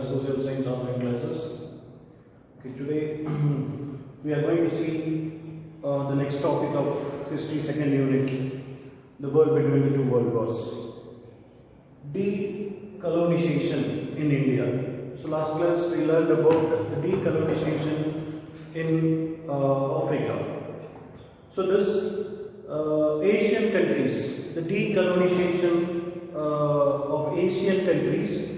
social science online classes. Okay, today we are going to see the next topic of history second unit, the world between the two world wars. Decolonization in India. So last class we learned about the decolonization in Africa. So this Asian countries, the decolonization of Asian countries,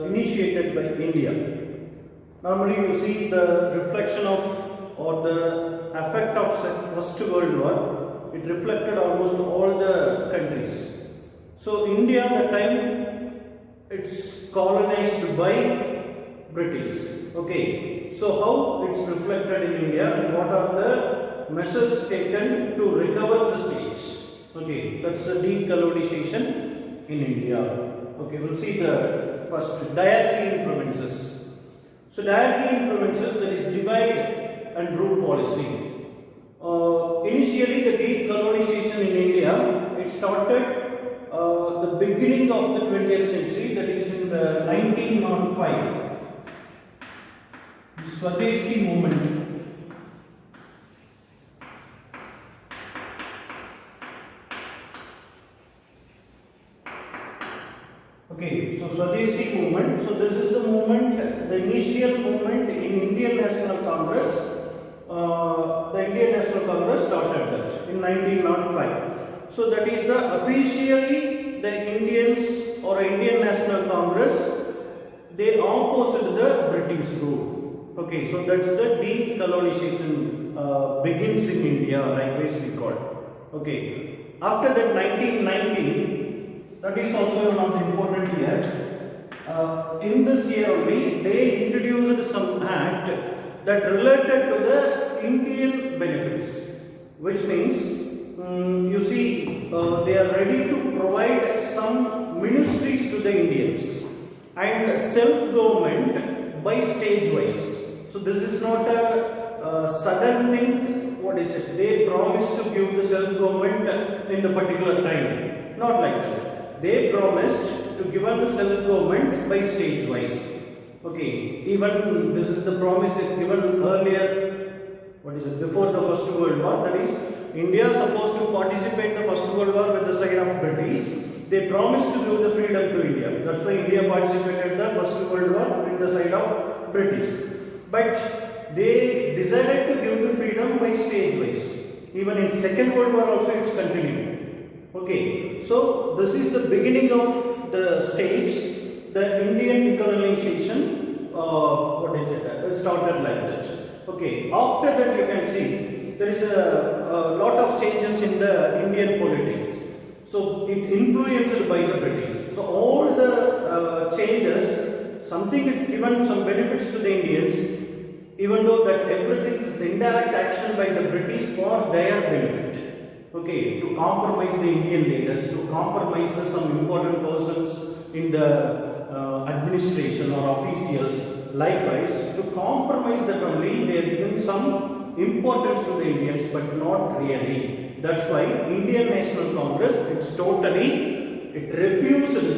initiated by India. Normally you see the reflection of or the effect of First World War, it reflected almost all the countries. So India at the time it's colonized by British. Okay, so how it's reflected in India and what are the measures taken to recover the stage? Okay, that's the decolonization in India. Okay, we'll see the first diarchy in provinces. So diarchy in provinces, there is divide and rule policy. Initially the decolonization in India, it started the beginning of the 20th century, that is in the 1905. The Swadeshi movement. Okay, so Swadeshi movement. So this is the movement, the initial movement in Indian National Congress. The Indian National Congress started that in 1905. So that is the officially the Indians or Indian National Congress, they opposed the British rule. Okay, so that's the decolonization begins in India, likewise we call. Okay, after that 1919, that is also one of the important year. In this year only, they introduced some act that related to the Indian benefits, which means you see they are ready to provide some ministries to the Indians and self-government by stage wise. So this is not a sudden thing. What is it? They promised to give the self-government in the particular time. Not like that. They promised to give us the self-government by stage wise. Okay, even this is the promise is given earlier. What is it? Before the First World War, that is, India is supposed to participate in the First World War with the side of British. They promised to give the freedom to India. That's why India participated in the First World War with the side of British. But they decided to give the freedom by stage wise. Even in Second World War also it's continuing. Okay, so this is the beginning of the stage, the Indian decolonization. What is it? Started like that. Okay, after that you can see there is a lot of changes in the Indian politics. So it influenced by the British. So all the changes, something it's given some benefits to the Indians, even though that everything is the indirect action by the British for their benefit. Okay, to compromise the Indian leaders, to compromise some important persons in the administration or officials. Likewise, to compromise that only they are giving some importance to the Indians, but not really. That's why Indian National Congress, it refused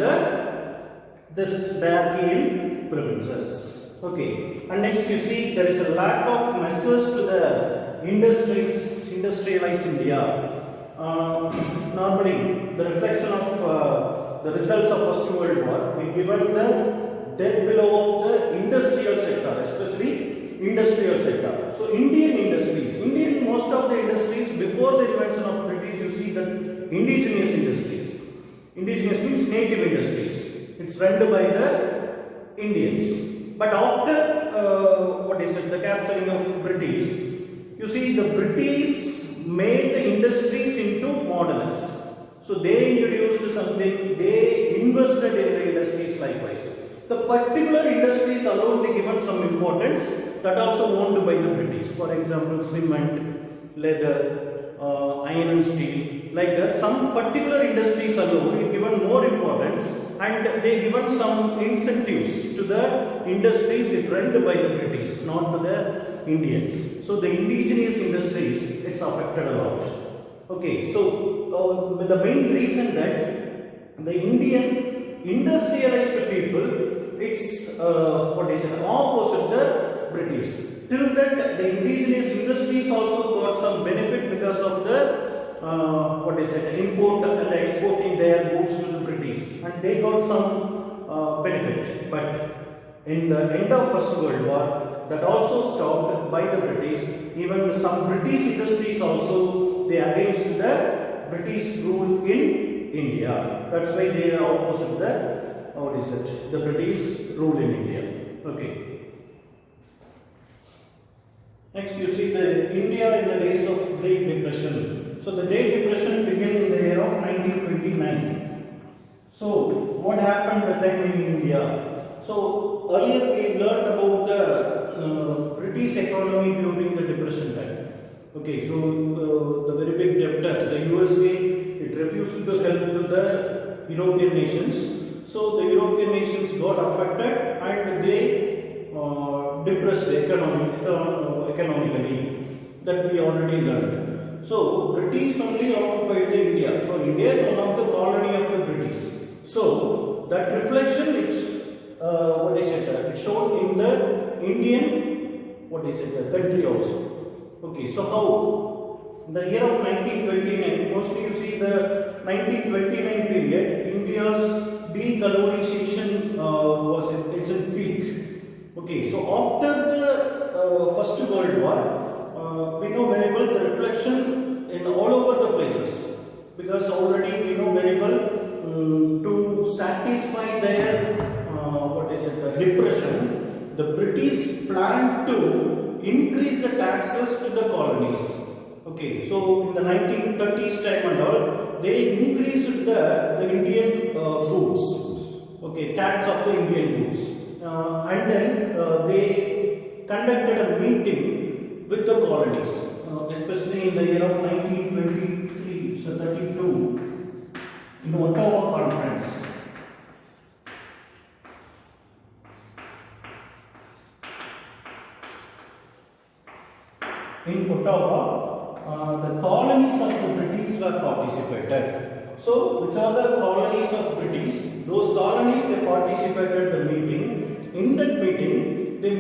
this diarchy in provinces. Okay, and next you see there is a lack of measures to the industrialized India. Normally, the reflection of the results of First World War, we given the death below of the industrial sector, especially industrial sector. So most of the industries before the invention of British, you see that indigenous industries. Indigenous means native industries. It's run by the Indians. But after the capturing of British, you see the British made the industries into models. So they introduced something, they invested in the industries likewise. The particular industries alone they given some importance, that also owned by the British. For example, cement, leather, iron and steel. Like some particular industries alone they given more importance, and they given some incentives to the industries run by the British, not to the Indians. So the indigenous industries it's affected a lot. Okay, so the main reason that the Indian industrialized people, it's what is it, opposite the British. Till that, the indigenous industries also got some benefit because of the what is it, import and exporting their goods to the British, and they got some benefit. But in the end of First World War, that also stopped by the British. Even some British industries also, they against the British rule in India. That's why they are opposite the, what is it, the British rule in India. Okay. Next, you see the India in the days of Great Depression. So the Great Depression began in the year of 1929. So what happened that time in India? So earlier we learned about the British economy during the Depression time. Okay, so the very big debtor, the USA, it refused to help to the European nations. So the European nations got affected and they depressed economically, that we already learned. So British only occupied the India. So India is one of the colony of the British. So that reflection is what is it? It showed in the Indian, what is it, the country also. Okay, so how? In the year of 1929, mostly you see the 1929 period, India's decolonization was in its peak. Okay, so after the First World War, we know very well the reflection in all over the places, because already we know very well to satisfy their what is it, the depression, the British planned to increase the taxes to the colonies. Okay, so in the 1930s time and all, they increased the Indian goods, okay, tax of the Indian goods. And then they conducted a meeting with the colonies, especially in the year of 1923, so 32, in Ottawa Conference. In Ottawa, the colonies of the British were participated. So, which are the colonies of British? Those colonies, they participated in the meeting. In that meeting, they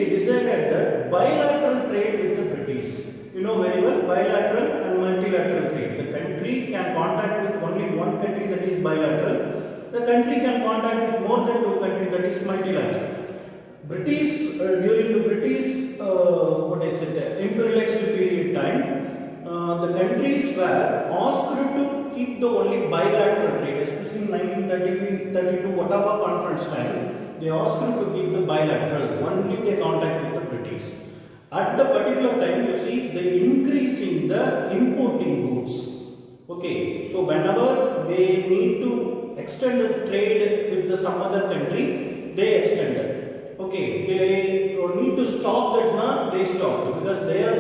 decided that bilateral trade with the British. You know very well, bilateral and multilateral trade. The country can contact with only one country, that is bilateral. The country can contact with more than two countries, that is multilateral. British, during the British, what is it, imperialist period time, the countries were asked to keep the only bilateral trade, especially in 1932 Ottawa Conference time. They asked to keep the bilateral, only they contact with the British. At the particular time, you see the increase in the importing goods. Okay, so whenever they need to extend the trade with some other country, they extend it. Okay, they need to stop that now, they stop, because they are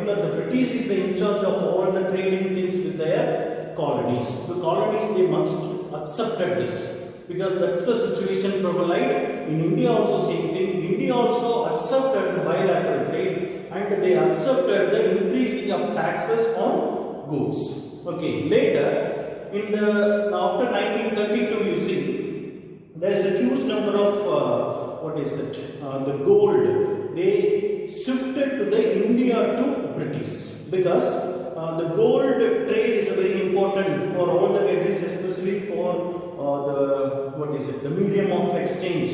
the British is in charge of all the trading things with their colonies. The colonies, they must accept this, because that's the situation prevalent. In India also same thing. India also accepted the bilateral trade, and they accepted the increasing of taxes on goods. Okay, later in the after 1932, you see there is a huge number of what is it? The gold. They shifted to the India to British, because the gold trade is very important for all the countries, especially for the medium of exchange.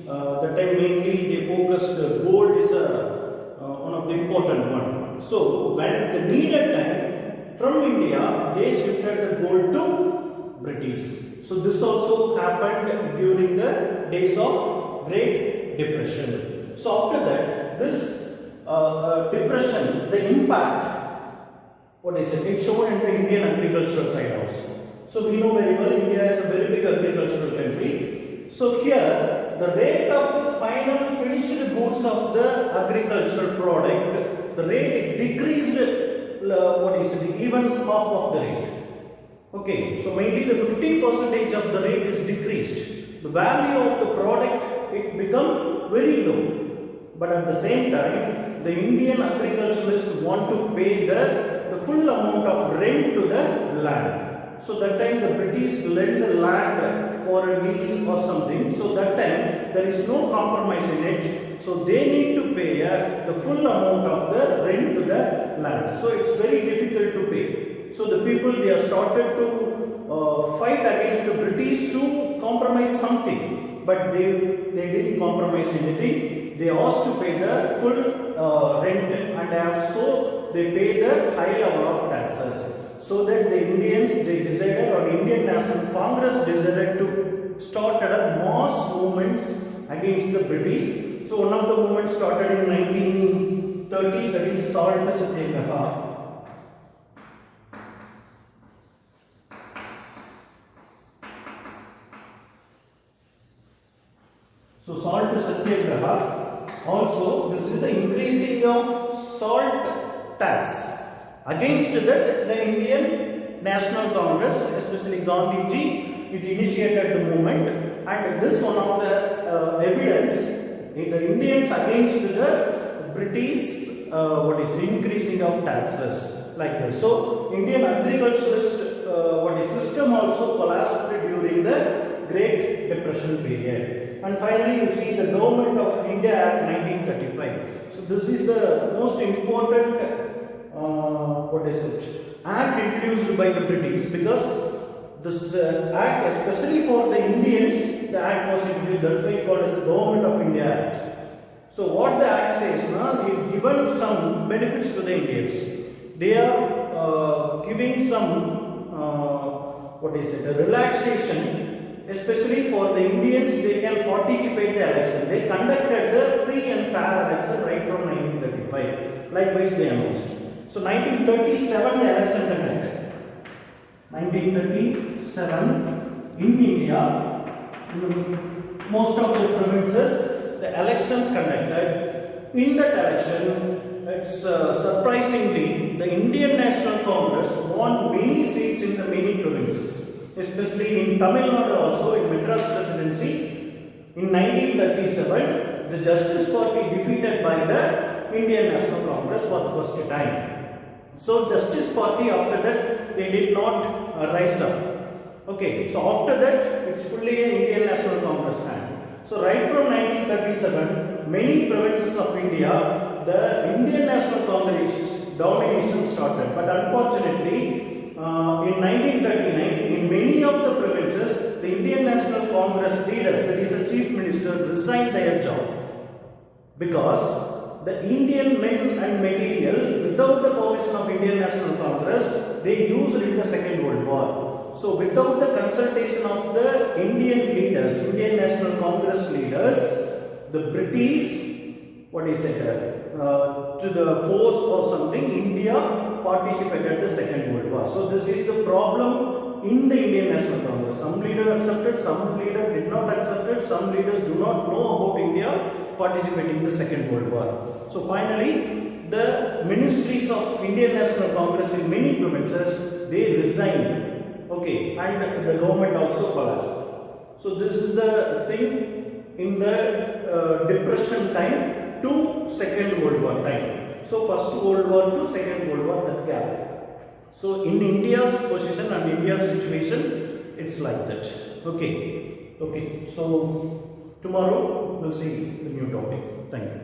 That time mainly they focused gold is one of the important one. So when the needed time from India, they shifted the gold to British. So this also happened during the days of Great Depression. So after that, this depression, the impact, what is it? It's shown in the Indian agricultural side also. So we know very well India is a very big agricultural country. So here the rate of the final finished goods of the agricultural product, the rate decreased, what is it, even half of the rate. Okay, so mainly the 50% of the rate is decreased. The value of the product, it become very low. But at the same time, the Indian agriculturalists want to pay the full amount of rent to the land. So that time the British lent the land for a lease or something. So that time there is no compromise in it. So they need to pay the full amount of the rent to the land. So it's very difficult to pay. So the people, they have started to fight against the British to compromise something, but they didn't compromise anything. They asked to pay the full rent, and so they pay the high level of taxes. So that the Indians, they decided, or Indian National Congress decided to start a mass movements against the British. So one of the movements started in 1930, that is Salt Satyagraha. So Salt Satyagraha, also this is the increasing of salt tax. Against that, the Indian National Congress, especially Gandhiji, it initiated the movement, and this one of the evidence, the Indians against the British, increasing of taxes like this. So Indian agriculturalist system also collapsed during the Great Depression period. And finally, you see the Government of India Act 1935. So this is the most important act introduced by the British, because this act, especially for the Indians, the act was introduced. That's why it called as the Government of India Act. So what the act says, it given some benefits to the Indians. They are giving some a relaxation, especially for the Indians. They can participate in the election. They conducted the free and fair election right from 1935. Likewise, they announced. So 1937 the election conducted. 1937 in India, in most of the provinces, the elections conducted. In that election, it's surprisingly, the Indian National Congress won many seats in the many provinces, especially in Tamil Nadu, also in Madras Presidency. In 1937, the Justice Party defeated by the Indian National Congress for the first time. So Justice Party, after that, they did not rise up. Okay, so after that, it's fully an Indian National Congress hand. So right from 1937, many provinces of India, the Indian National Congress domination started. But unfortunately, in 1939, in many of the provinces, the Indian National Congress leaders, that is the Chief Minister, resigned their job, because the Indian men and material, without the permission of Indian National Congress, they used in the Second World War. So without the consultation of the Indian leaders, Indian National Congress leaders, the British, to the force or something, India participated in the Second World War. So this is the problem in the Indian National Congress. Some leaders accepted, some leaders did not accept it, some leaders do not know about India participating in the Second World War. So finally, the ministries of Indian National Congress in many provinces, they resigned. Okay, and the government also collapsed. So this is the thing in the depression time to Second World War time. So First World War to Second World War, that gap. So in India's position and India's situation, it's like that. Okay. So tomorrow we'll see the new topic. Thank you.